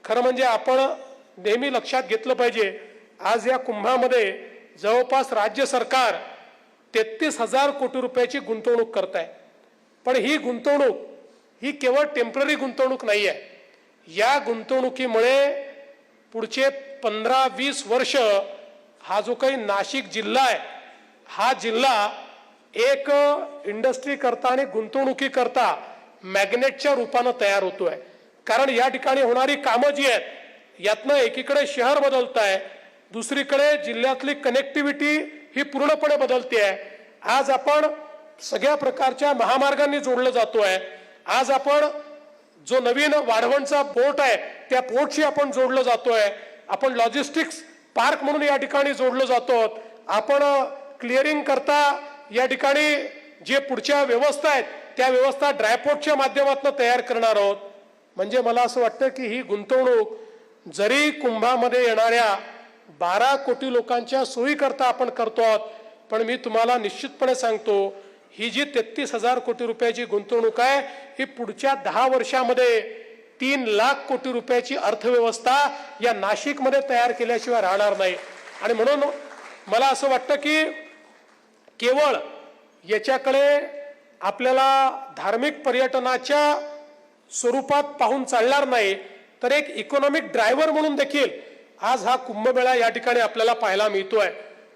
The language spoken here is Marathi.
खरं म्हणजे आपण नेहमी लक्षात घेतलं पाहिजे, आज या कुंभामध्ये जवळपास राज्य सरकार 33,000 कोटी रुपयाची गुंतवणूक करत आहे। पण ही गुंतवणूक ही केवळ टेम्पररी गुंतवणूक नाही आहे। या गुंतवणुकीमुळे पुढचे 15-20 वर्ष हा जो काही नाशिक जिल्हा आहे, हा जिल्हा एक इंडस्ट्री करता आणि गुंतवणुकी करता मॅग्नेटच्या रूपाने तयार होतोय। कारण या ठिकाणी होणारी कामं जी आहेत यातनं एकीकडे शहर बदलत आहे, दुसरीकडे जिल्ह्यातली कनेक्टिव्हिटी ही पूर्णपणे बदलते आहे। आज आपण सगळ्या प्रकारच्या महामार्गांनी जोडलं जातोय। आज आपण जो नवीन वाढवणचा पोर्ट आहे त्या पोर्टशी आपण जोडलं जातोय। आपण लॉजिस्टिक्स पार्क म्हणून या ठिकाणी जोडलं जातो। आपण क्लिअरिंग करता या ठिकाणी जे पुढच्या व्यवस्था आहेत त्या व्यवस्था ड्रायपोर्टच्या माध्यमातून तयार करणार आहोत। म्हणजे मला असं वाटतं की ही गुंतवणूक जरी कुंभामध्ये येणाऱ्या 12 कोटी लोकांच्या सोयी करता आपण करतो आहोत, पण मी तुम्हाला निश्चितपणे सांगतो ही जी 33,000 कोटी रुपयाची गुंतवणूक आहे ही पुढच्या 10 वर्षामध्ये 3 लाख कोटी रुपयाची अर्थव्यवस्था या नाशिकमध्ये तयार केल्याशिवाय राहणार नाही। आणि म्हणून मला असं वाटतं की केवळ याच्याकडे आपल्याला धार्मिक पर्यटनाच्या स्वरूपात पाहून चालणार नाही, तर एक इकॉनॉमिक ड्रायव्हर म्हणून देखील आज हा कुंभमेळा या ठिकाणी आपल्याला पाहायला मिळतोय।